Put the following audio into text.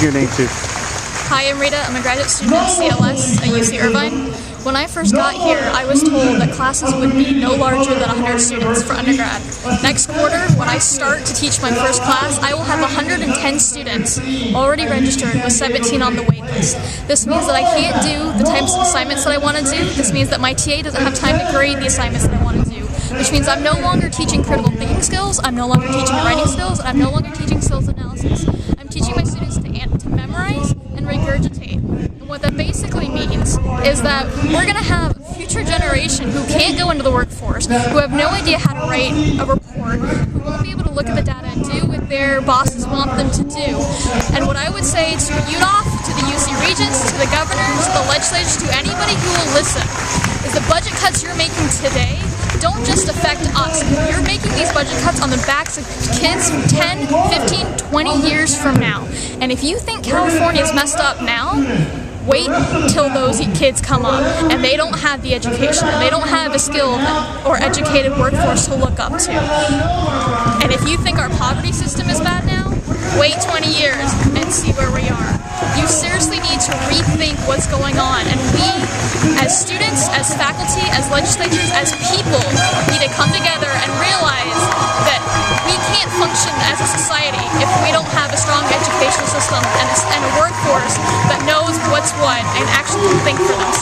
your name too. Hi, I'm Rita. I'm a graduate student at CLS at UC Irvine. When I first got here, I was told that classes would be no larger than 100 students for undergrad. Next quarter, when I start to teach my first class, I will have 110 students already registered with 17 on the wait list. This means that I can't do the types of assignments that I want to do. This means that my TA doesn't have time to grade the assignments that I want to do, which means I'm no longer teaching critical thinking skills, I'm no longer teaching writing skills, and I'm no longer teaching skills analysis. I'm teaching my students to memorize and regurgitate. And what that basically means is that we're going to have a future generation who can't go into the workforce, who have no idea how to write a report, who won't be able to look at the data and do what their bosses want them to do. And what I would say to UNOF, to the UC Regents, to the governors, to the legislators, to anybody who will listen, is the budget cuts you're making today don't just affect us. You're making these budget cuts on the backs of kids 10, 15, 20 years from now. And if you think California is messed up now, wait till those kids come up and they don't have the education and they don't have a skilled or educated workforce to look up to. And if you think our poverty system is bad now, wait 20 years and see where we are. You seriously need to rethink what's going on, and we, as students, as faculty, as legislators, as people, need to come together and realize that we can't function as a society if we don't have a strong educational system and a workforce that knows what's what and actually can think for themselves.